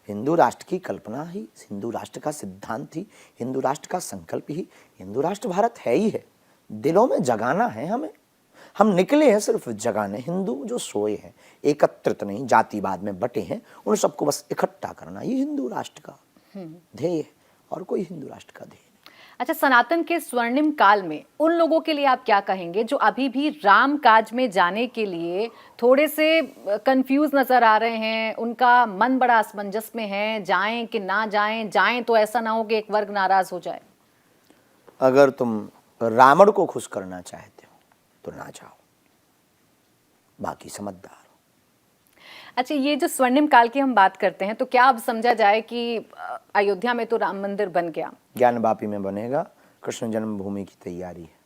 हिंदू राष्ट्र की कल्पना ही, हिंदू राष्ट्र का सिद्धांत ही, हिंदू राष्ट्र का संकल्प ही हिंदू राष्ट्र भारत है ही है। दिलों में जगाना है हमें। हम निकले हैं सिर्फ जगाने। हिंदू जो सोए हैं, एकत्रित नहीं, जातिवाद में बटे हैं, उन सबको बस इकट्ठा करना, ये हिंदू राष्ट्र का ध्येय है और कोई हिंदू राष्ट्र का ध्येय नहीं। अच्छा, सनातन के स्वर्णिम काल में उन लोगों के लिए आप क्या कहेंगे जो अभी भी राम काज में जाने के लिए थोड़े से कंफ्यूज नजर आ रहे हैं, उनका मन बड़ा असमंजस में है, जाएं कि ना जाएं, जाएं तो ऐसा ना हो कि एक वर्ग नाराज हो जाए? अगर तुम रावण को खुश करना चाहते हो तो ना जाओ, बाकी समझदार हो। अच्छा, ये जो स्वर्णिम काल की हम बात करते हैं तो क्या अब समझा जाए कि अयोध्या में तो राम मंदिर बन गया, ज्ञानवापी में बनेगा, कृष्ण जन्मभूमि की तैयारी है।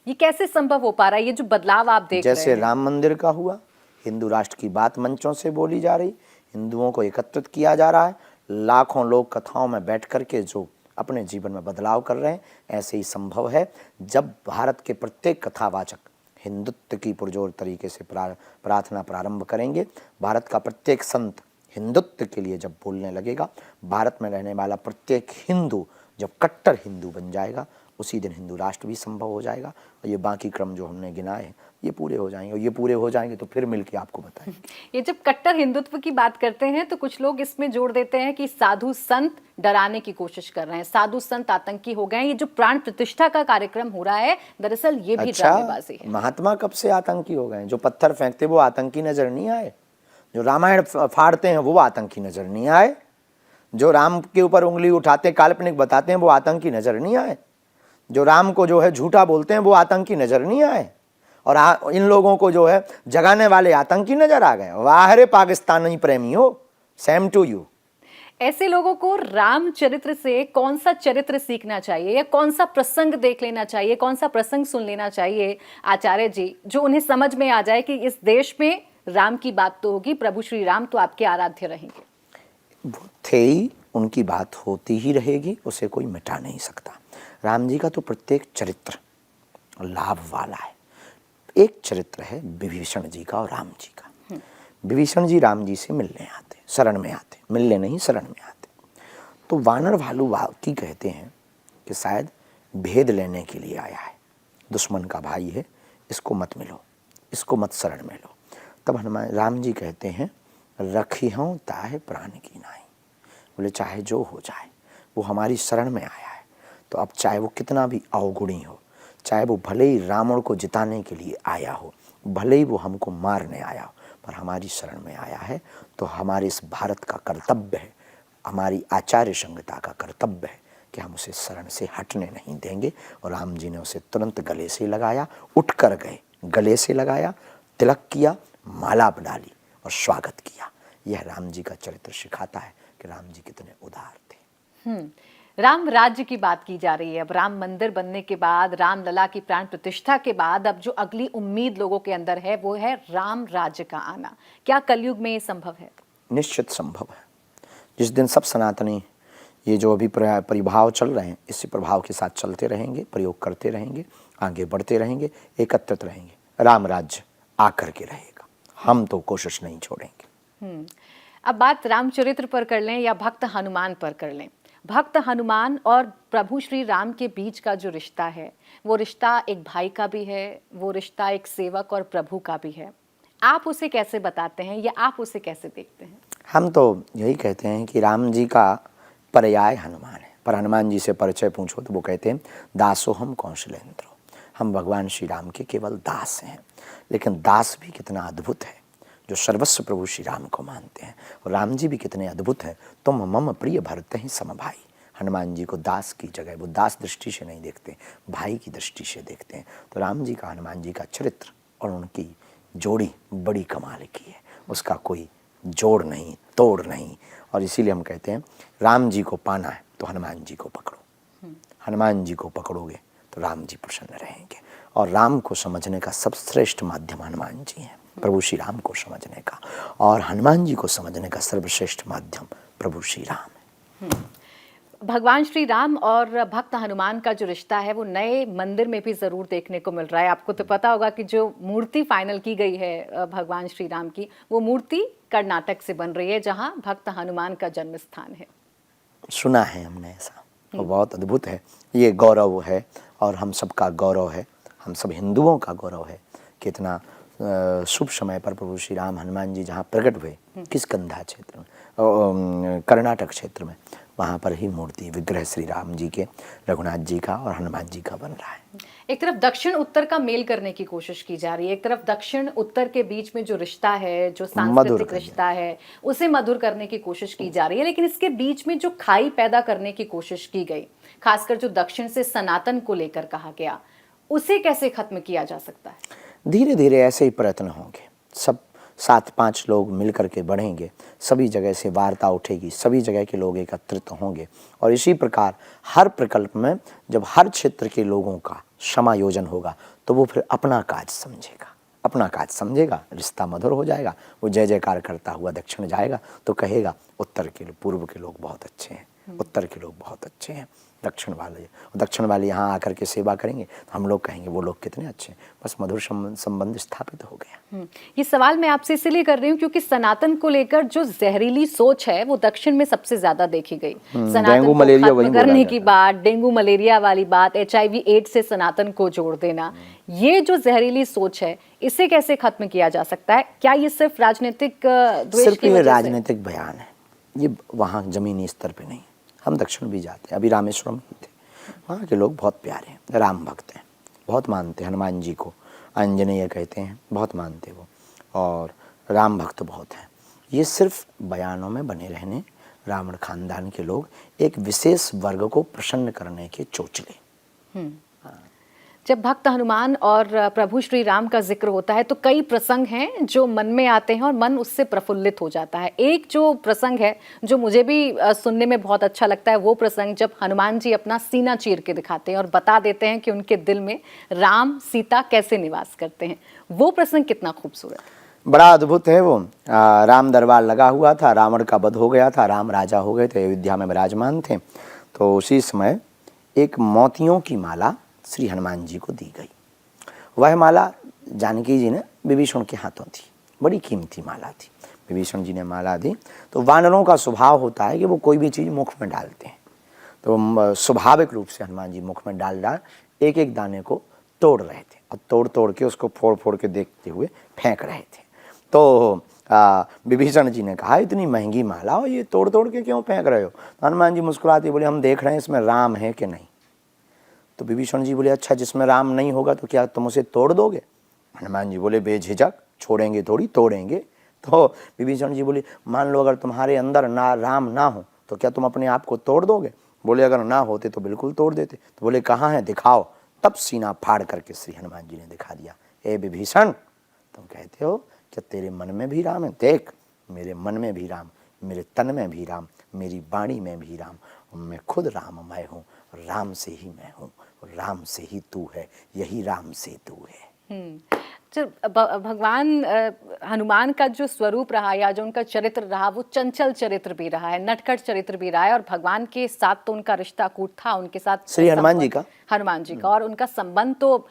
ये कैसे संभव हो पा रहा है? ये जो बदलाव आप देख रहे हैं, जैसे राम मंदिर का हुआ, हिंदू राष्ट्र की बात मंचों से बोली जा रही, हिंदुओं को एकत्रित किया जा रहा है, लाखों लोग कथाओं में बैठ करके जो अपने जीवन में बदलाव कर रहे हैं। ऐसे ही संभव है जब भारत के प्रत्येक कथावाचक हिंदुत्व की पुरजोर तरीके से प्रार्थना प्रारंभ करेंगे, भारत का प्रत्येक संत हिंदुत्व के लिए जब बोलने लगेगा, भारत में रहने वाला प्रत्येक हिंदू जब कट्टर हिंदू बन जाएगा, उसी दिन हिंदू राष्ट्र भी संभव हो जाएगा। और ये बाकी क्रम जो हमने गिनाए हैं ये पूरे हो जाएंगे, और ये पूरे हो जाएंगे तो फिर मिलके आपको बताएंगे। ये जब कट्टर हिंदुत्व की बात करते हैं तो कुछ लोग इसमें जोड़ देते हैं कि साधु संत डराने की कोशिश कर रहे हैं, साधु संत आतंकी हो गए हैं। ये जो प्राण प्रतिष्ठा का कार्यक्रम हो रहा है, दरअसल ये भी ड्रामेबाजी है। महात्मा कब से आतंकी हो गए? जो पत्थर फेंकते वो आतंकी नजर नहीं आए? जो रामायण फाड़ते हैं वो आतंकी नजर नहीं आए? जो राम के ऊपर उंगली उठाते काल्पनिक बताते हैं वो आतंकी नजर नहीं आए? जो राम को जो है झूठा बोलते हैं वो आतंकी नजर नहीं आए? और इन लोगों को जो है जगाने वाले आतंकी नजर आ गए। वाह रे पाकिस्तानी प्रेमियों, सेम टू यू। ऐसे लोगों को रामचरित्र से कौन सा चरित्र सीखना चाहिए या कौन सा प्रसंग देख लेना चाहिए, कौन सा प्रसंग सुन लेना चाहिए आचार्य जी, जो उन्हें समझ में आ जाए कि इस देश में राम की बात तो होगी, प्रभु श्री राम तो आपके आराध्य रहेंगे? वो थे ही, उनकी बात होती ही रहेगी, उसे कोई मिटा नहीं सकता। राम जी का तो प्रत्येक चरित्र लाभ वाला है। एक चरित्र है विभीषण जी का और राम जी का। विभीषण जी राम जी से मिलने आते, शरण में आते, मिलने नहीं शरण में आते। तो वानर भालू वाकी कहते हैं कि शायद भेद लेने के लिए आया है, दुश्मन का भाई है, इसको मत मिलो, इसको मत शरण में लो। तब हनुमान राम जी कहते हैं रखी हूँ ताहे प्राण की नाई। बोले चाहे जो हो जाए वो हमारी शरण में आया है, तो अब चाहे वो कितना भी अवगुणी हो, चाहे वो भले ही रावण को जिताने के लिए आया हो, भले ही वो हमको मारने आया हो, पर हमारी शरण में आया है, तो हमारे इस भारत का कर्तव्य है, हमारी आचार्य संहिता का कर्तव्य है कि हम उसे शरण से हटने नहीं देंगे। और राम जी ने उसे तुरंत गले से लगाया, उठ कर गए, गले से लगाया, तिलक किया, माला डाली और स्वागत किया। यह राम जी का चरित्र सिखाता है कि राम जी कितने उदार थे। राम राज्य की बात की जा रही है। अब राम मंदिर बनने के बाद, राम लला की प्राण प्रतिष्ठा के बाद, अब जो अगली उम्मीद लोगों के अंदर है वो है राम राज्य का आना। क्या कलयुग में ये संभव है? निश्चित संभव है। जिस दिन सब सनातनी ये जो अभी परिभाव चल रहे हैं, इसी प्रभाव के साथ चलते रहेंगे, प्रयोग करते रहेंगे, आगे बढ़ते रहेंगे, एकत्रित रहेंगे, राम राज्य आकर के रहेगा। हम तो कोशिश नहीं छोड़ेंगे। अब बात रामचरित्र पर कर लें या भक्त हनुमान पर कर लें। भक्त हनुमान और प्रभु श्री राम के बीच का जो रिश्ता है, वो रिश्ता एक भाई का भी है, वो रिश्ता एक सेवक और प्रभु का भी है। आप उसे कैसे बताते हैं या आप उसे कैसे देखते हैं? हम तो यही कहते हैं कि राम जी का पर्याय हनुमान है। पर हनुमान जी से परिचय पूछो तो वो कहते हैं दासो हम कौशलेंद्रो, हम भगवान श्री राम के केवल दास हैं। लेकिन दास भी कितना अद्भुत है, जो सर्वस्व प्रभु श्री राम को मानते हैं। और राम जी भी कितने अद्भुत हैं, तुम मम प्रिय भरत ही सम भाई। हनुमान जी को दास की जगह वो दास दृष्टि से नहीं देखते, भाई की दृष्टि से देखते हैं। तो राम जी का, हनुमान जी का चरित्र और उनकी जोड़ी बड़ी कमाल की है, उसका कोई जोड़ नहीं, तोड़ नहीं। और इसीलिए हम कहते हैं राम जी को पाना है तो हनुमान जी को पकड़ो, हनुमान जी को पकड़ोगे तो राम जी प्रसन्न रहेंगे। और राम को समझने का सबश्रेष्ठ माध्यम हनुमान जी हैं, प्रभु श्री राम को समझने का। और हनुमान जी को समझने का सर्वश्रेष्ठ माध्यम प्रभु श्री राम है। भगवान श्री राम और भक्त हनुमान का जो रिश्ता है वो नए मंदिर में भी जरूर देखने को मिल रहा है। आपको तो पता होगा कि जो मूर्ति फाइनल की गई है भगवान श्री राम की, वो मूर्ति कर्नाटक से बन रही है, जहां भक्त हनुमान का जन्म स्थान है। सुना है हमने ऐसा, और बहुत अद्भुत है। ये गौरव है और हम सबका गौरव है, हम सब हिंदुओं का गौरव है। कितना शुभ समय पर प्रभु श्री राम, हनुमान जी जहाँ प्रकट हुए, किस कंधा क्षेत्र में, कर्नाटक क्षेत्र में, वहाँ पर ही मूर्ति विग्रह श्री राम जी के, रघुनाथ जी का और हनुमान जी का बन रहा है। एक तरफ दक्षिण उत्तर का मेल करने की कोशिश की जा रही है, एक तरफ दक्षिण उत्तर के बीच में जो रिश्ता है, जो सांस्कृतिक रिश्ता है, उसे मधुर करने की कोशिश की जा रही है। लेकिन इसके बीच में जो खाई पैदा करने की कोशिश की गई, खासकर जो दक्षिण से सनातन को लेकर कहा गया, उसे कैसे खत्म किया जा सकता है? धीरे धीरे ऐसे ही प्रयत्न होंगे, सब 7-5 लोग मिल करके बढ़ेंगे, सभी जगह से वार्ता उठेगी, सभी जगह के लोग एकत्रित होंगे। और इसी प्रकार हर प्रकल्प में जब हर क्षेत्र के लोगों का समायोजन होगा तो वो फिर अपना काज समझेगा, अपना काज समझेगा, रिश्ता मधुर हो जाएगा। वो जय जयकार करता हुआ दक्षिण जाएगा तो कहेगा उत्तर के, पूर्व के लोग बहुत अच्छे हैं, उत्तर के लोग बहुत अच्छे हैं, दक्षिण वाले यहाँ आकर के सेवा करेंगे तो हम लोग कहेंगे वो लोग कितने अच्छे हैं। बस मधुर संबंध स्थापित हो गया। ये सवाल मैं आपसे इसलिए कर रही हूँ क्योंकि सनातन को लेकर जो जहरीली सोच है वो दक्षिण में सबसे ज्यादा देखी गई। सनातन को खत्म करने की बात, डेंगू मलेरिया वाली बात, HIV एड्स से सनातन को जोड़ देना, ये जो जहरीली सोच है, इसे कैसे खत्म किया जा सकता है? क्या ये सिर्फ राजनीतिक द्वेष की वजह से? राजनीतिक बयान है ये, वहाँ जमीनी स्तर पे नहीं। हम दक्षिण भी जाते हैं, अभी रामेश्वरम ही थे, वहाँ के लोग बहुत प्यारे हैं, राम भक्त हैं, बहुत मानते हैं हनुमान जी को, आंजनेय कहते हैं, बहुत मानते वो, और राम भक्त बहुत हैं। ये सिर्फ बयानों में बने रहने, रावण खानदान के लोग एक विशेष वर्ग को प्रसन्न करने के चोचले। जब भक्त हनुमान और प्रभु श्री राम का जिक्र होता है तो कई प्रसंग हैं जो मन में आते हैं और मन उससे प्रफुल्लित हो जाता है। एक जो प्रसंग है जो मुझे भी सुनने में बहुत अच्छा लगता है, वो प्रसंग जब हनुमान जी अपना सीना चीर के दिखाते हैं और बता देते हैं कि उनके दिल में राम सीता कैसे निवास करते हैं। वो प्रसंग कितना खूबसूरत, बड़ा अद्भुत है वो। राम दरबार लगा हुआ था, रावण का वध हो गया था, राम राजा हो गए थे, अयोध्या में विराजमान थे। तो उसी समय एक मोतियों की माला श्री हनुमान जी को दी गई। वह माला जानकी जी ने विभीषण के हाथों थी, बड़ी कीमती माला थी। विभीषण जी ने माला दी तो वानरों का स्वभाव होता है कि वो कोई भी चीज़ मुख में डालते हैं, तो स्वाभाविक रूप से हनुमान जी मुख में डाल एक एक दाने को तोड़ रहे थे और तोड़ तोड़ के उसको फोड़ फोड़ के देखते हुए फेंक रहे थे। तो विभीषण जी ने कहा इतनी महंगी माला और ये तोड़ तोड़ के क्यों फेंक रहे हो? तो हनुमान जी मुस्कुराते बोले हम देख रहे हैं इसमें राम है कि नहीं। तो विभीषण जी बोले अच्छा जिसमें राम नहीं होगा तो क्या तुम उसे तोड़ दोगे? हनुमान जी बोले बेझिझक, छोड़ेंगे थोड़ी, तोड़ेंगे। तो विभीषण जी बोले मान लो अगर तुम्हारे अंदर ना राम ना हो तो क्या तुम अपने आप को तोड़ दोगे? बोले अगर ना होते तो बिल्कुल तोड़ देते। तो बोले कहाँ है, दिखाओ। तब सीना फाड़ करके श्री हनुमान जी ने दिखा दिया। ए विभीषण, तुम कहते हो कि तेरे मन में भी राम है, देख मेरे मन में भी राम, मेरे तन में भी राम, मेरी वाणी में भी राम, मैं खुद राममय हूँ, राम से ही मैं हूँ, राम से ही तू है, यही राम से तू है। जो भगवान हनुमान का जो स्वरूप रहा या जो उनका चरित्र रहा, वो चंचल चरित्र भी रहा है, नटखट चरित्र भी रहा है, और भगवान के साथ तो उनका रिश्ता कूट था, उनके साथ श्री हनुमान जी का और उनका संबंध तो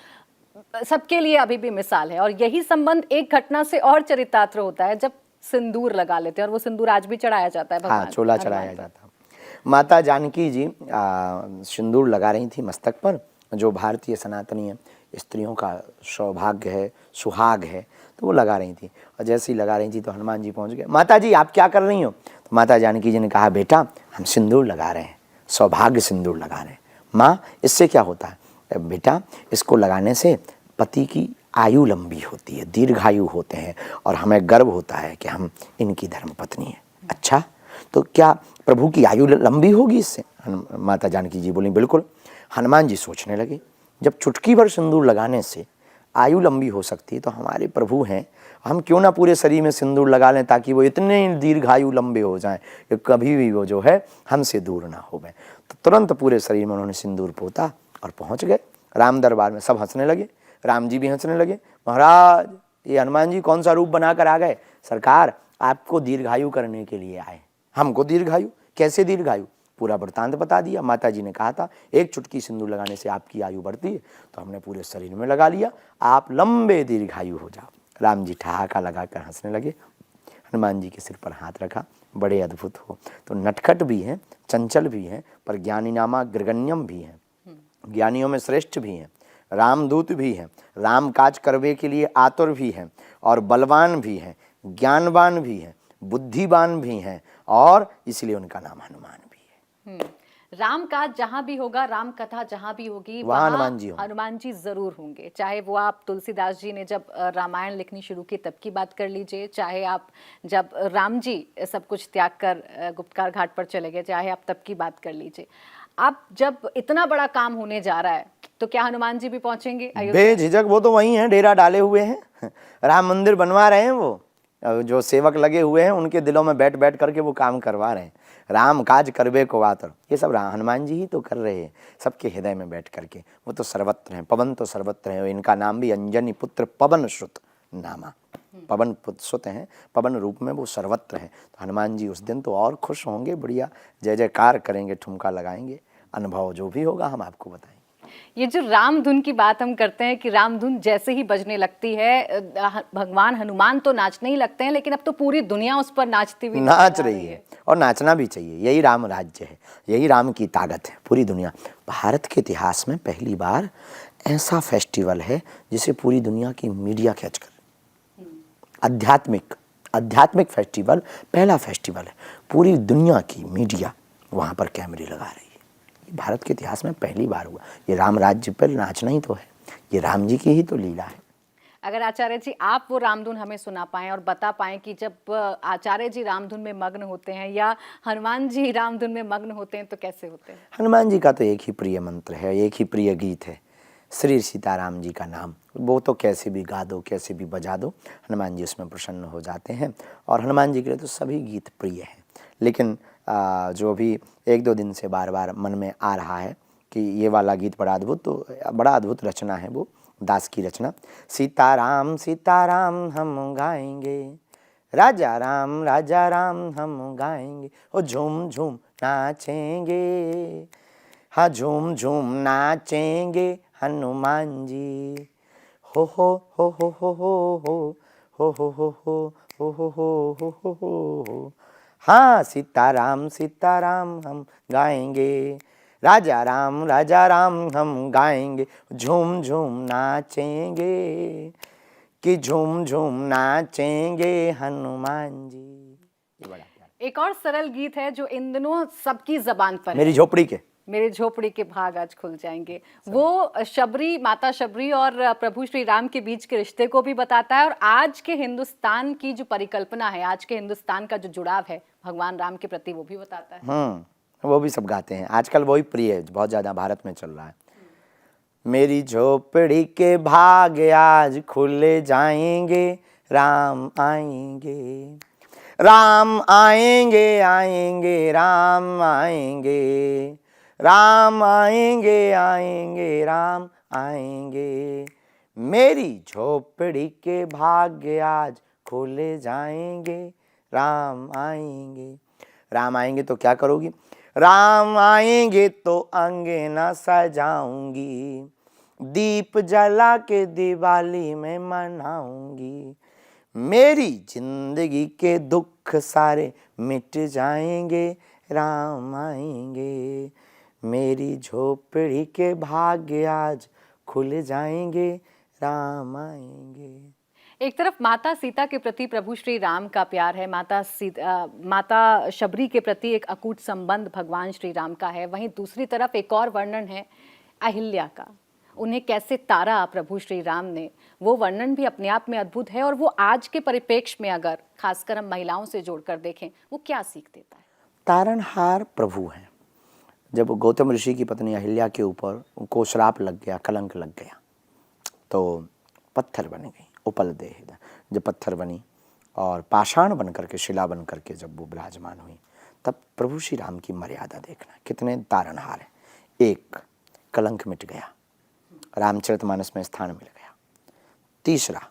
सबके लिए अभी भी मिसाल है। और यही संबंध एक घटना से और चरितार्थ होता है, जब सिंदूर लगा लेते हैं, और वो सिंदूर आज भी चढ़ाया जाता है भगवान, हाँ, चोला चढ़ाया जाता। माता जानकी जी सिंदूर लगा रही थी मस्तक पर, जो भारतीय सनातनी स्त्रियों का सौभाग्य है, सुहाग है, तो वो लगा रही थी। और जैसे ही लगा रही थी तो हनुमान जी पहुंच गए। माता जी आप क्या कर रही हो? तो माता जानकी जी ने कहा बेटा हम सिंदूर लगा रहे हैं, सौभाग्य सिंदूर लगा रहे हैं। माँ इससे क्या होता है? बेटा इसको लगाने से पति की आयु लंबी होती है, दीर्घायु होते हैं, और हमें गर्व होता है कि हम इनकी धर्मपत्नी हैं। अच्छा, तो क्या प्रभु की आयु लंबी होगी इससे? माता जानकी जी बोली बिल्कुल। हनुमान जी सोचने लगे, जब चुटकी भर सिंदूर लगाने से आयु लंबी हो सकती है, तो हमारे प्रभु हैं, हम क्यों ना पूरे शरीर में सिंदूर लगा लें, ताकि वो इतने दीर्घायु लंबे हो जाएं कि कभी भी वो जो है हमसे दूर ना हो गए। तो तुरंत पूरे शरीर में उन्होंने सिंदूर पोता और पहुंच गए राम दरबार में। सब हंसने लगे, राम जी भी हंसने लगे। महाराज ये हनुमान जी कौन सा रूप बनाकर आ गए? सरकार आपको दीर्घायु करने के लिए आए। हमको दीर्घायु? कैसे दीर्घायु? पूरा वृत्तांत बता दिया। माता जी ने कहा था एक चुटकी सिंदूर लगाने से आपकी आयु बढ़ती है, तो हमने पूरे शरीर में लगा लिया, आप लंबे दीर्घायु हो जाओ। राम जी ठहाका लगाकर हंसने लगे। हनुमान जी के सिर पर हाथ रखा, बड़े अद्भुत हो। तो नटखट भी हैं, चंचल भी हैं, पर ज्ञानी नामा ग्रगण्यम भी हैं, ज्ञानियों में श्रेष्ठ भी हैं, रामदूत भी हैं, राम काज करवे के लिए आतुर भी हैं, और बलवान भी हैं, ज्ञानवान भी हैं, बुद्धिवान भी हैं, और इसलिए उनका नाम हनुमान भी है। राम काज जहां भी होगा, राम कथा जहां भी होगी, वहाँ वहां हनुमान जी जरूर होंगे। चाहे वो आप तुलसीदास जी ने जब रामायण लिखनी शुरू की तब की बात कर लीजिए, चाहे आप जब राम जी सब कुछ त्याग कर गुप्तकार घाट पर चले गए, चाहे आप तब की बात कर लीजिए। आप जब इतना बड़ा काम होने जा रहा है, तो क्या हनुमान जी भी पहुंचेंगे बेझिझक? वो तो वही हैं, डेरा डाले हुए हैं, राम मंदिर बनवा रहे हैं। वो जो सेवक लगे हुए हैं उनके दिलों में बैठ बैठ करके वो काम करवा रहे हैं। राम काज करवे को आतर, ये सब हनुमान जी ही तो कर रहे हैं, सबके हृदय में बैठ करके। वो तो सर्वत्र हैं, पवन तो सर्वत्र हैं। इनका नाम भी अंजनी पुत्र पवन श्रुत नामा, पवन सुत हैं, पवन रूप में वो सर्वत्र हैं। तो हनुमान जी उस दिन तो और खुश होंगे, बढ़िया जय जयकार करेंगे, ठुमका लगाएंगे। अनुभव जो भी होगा हम आपको बताएंगे। ये जो राम धुन की बात हम करते हैं कि राम धुन जैसे ही बजने लगती है, भगवान हनुमान तो नाचने ही लगते हैं, लेकिन अब तो पूरी दुनिया उस पर नाचती हुई नाच रही है, और नाचना भी चाहिए। यही राम राज्य है, यही राम की ताकत है। पूरी दुनिया, भारत के इतिहास में पहली बार ऐसा फेस्टिवल है जिसे पूरी दुनिया की मीडिया कैच कर। आध्यात्मिक फेस्टिवल, पहला फेस्टिवल है, पूरी दुनिया की मीडिया वहाँ पर कैमरे लगा रही है। भारत के इतिहास में पहली बार हुआ। ये राम राज्य पर नाचना ही तो है, ये राम जी की ही तो लीला है। अगर आचार्य जी आप वो रामधुन हमें सुना पाएं और बता पाएं कि जब आचार्य जी रामधुन में मग्न होते हैं या हनुमान जी रामधुन में मग्न होते हैं, तो कैसे होते हैं? हनुमान जी का तो एक ही प्रिय मंत्र है, एक ही प्रिय गीत है, श्री सीताराम जी का नाम। वो तो कैसे भी गा दो, कैसे भी बजा दो, हनुमान जी उसमें प्रसन्न हो जाते हैं। और हनुमान जी के लिए तो सभी गीत प्रिय हैं। लेकिन जो भी एक दो दिन से बार बार मन में आ रहा है कि ये वाला गीत बड़ा अद्भुत, तो बड़ा अद्भुत रचना है वो, दास की रचना। सीताराम सीताराम हम गाएंगे, राजा राम हम गाएंगे, ओ झूम झूम नाचेंगे, हाँ झूम झूम नाचेंगे हनुमान जी, हो हो हो हो हो हो हो हो हो हो हो हो हो हो हो हो। हाँ सीताराम सीताराम हम गाएंगे, राजा राम हम गाएंगे, झूम झूम नाचेंगे, कि झूम झूम नाचेंगे हनुमान जी। ये बड़ा प्यारा। एक और सरल गीत है जो इन दिनों सबकी जबान पर मेरी है, झोपड़ी के भाग आज खुल जाएंगे। वो शबरी, माता शबरी और प्रभु श्री राम के बीच के रिश्ते को भी बताता है, और आज के हिंदुस्तान की जो परिकल्पना है, आज के हिंदुस्तान का जो जुड़ाव है भगवान राम के प्रति, वो भी बताता है। वो भी सब गाते हैं, आजकल वही प्रिय है, बहुत ज़्यादा भारत में चल रहा है। मेरी झोपड़ी के भाग आज खुले जाएंगे, राम आएंगे, राम आएंगे, आएंगे राम आएंगे, राम आएंगे, आएंगे राम आएंगे। मेरी झोपड़ी के भाग्य आज खोले जाएंगे, राम आएंगे। राम आएंगे तो क्या करोगी? राम आएंगे तो अंगना सजाऊंगी, दीप जला के दिवाली में मनाऊंगी। मेरी जिंदगी के दुख सारे मिट जाएंगे, राम आएंगे। मेरी झोपड़ी के भाग्य आज खुल जाएंगे, राम आएंगे। एक तरफ माता सीता के प्रति प्रभु श्री राम का प्यार है, माता शबरी के प्रति एक अकूट संबंध भगवान श्री राम का है, वहीं दूसरी तरफ एक और वर्णन है अहिल्या का। उन्हें कैसे तारा प्रभु श्री राम ने, वो वर्णन भी अपने आप में अद्भुत है। और वो आज के परिप्रेक्ष्य में अगर खासकर हम महिलाओं से जोड़कर देखें, वो क्या सीख देता है? तारनहार प्रभु हैं। जब गौतम ऋषि की पत्नी अहिल्या के ऊपर उनको श्राप लग गया, कलंक लग गया, तो पत्थर बन गई, उपल देह, जब पत्थर बनी और पाषाण बन करके, शिला बन करके जब वो विराजमान हुई, तब प्रभु श्री राम की मर्यादा देखना, कितने तारनहार हैं। एक, कलंक मिट गया, रामचरितमानस में स्थान मिल गया। तीसरा,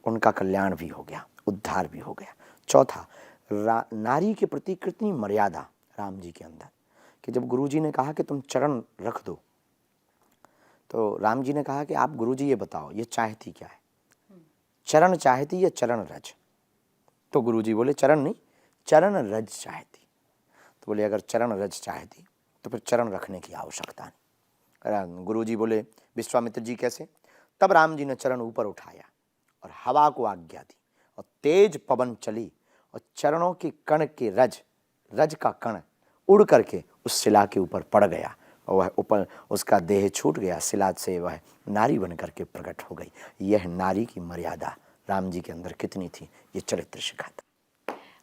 उनका कल्याण भी हो गया, उद्धार भी हो गया। चौथा, नारी के प्रति कितनी मर्यादा राम जी के अंदर, कि जब गुरुजी ने कहा कि तुम चरण रख दो, तो राम जी ने कहा कि आप गुरुजी ये बताओ, ये चाहती क्या है, चरण चाहती या चरण रज? तो गुरुजी बोले चरण नहीं, चरण रज चाहती। तो बोले अगर चरण रज चाहती तो फिर चरण रखने की आवश्यकता नहीं। गुरुजी बोले विश्वामित्र जी कैसे? तब राम जी ने चरण ऊपर उठाया और हवा को आज्ञा दी और तेज पवन चली और चरणों के कण के रज का कण उड़ करके उस शिला के ऊपर पड़ गया और वह ऊपर उसका देह छूट गया, शिला से वह नारी बन करके प्रकट हो गई। यह नारी की मर्यादा राम जी के अंदर कितनी थी, ये चरित्र सिखाता।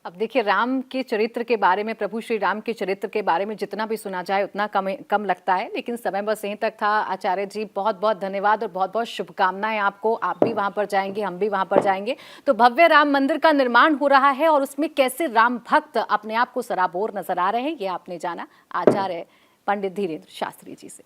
अब देखिए, राम के चरित्र के बारे में, प्रभु श्री राम के चरित्र के बारे में जितना भी सुना जाए उतना कम लगता है, लेकिन समय बस यहीं तक था। आचार्य जी, बहुत बहुत धन्यवाद और बहुत बहुत शुभकामनाएं आपको। आप भी वहां पर जाएंगे, हम भी वहां पर जाएंगे। तो भव्य राम मंदिर का निर्माण हो रहा है और उसमें कैसे राम भक्त अपने आप को सराबोर नजर आ रहे हैं, ये आपने जाना आचार्य पंडित धीरेन्द्र शास्त्री जी से।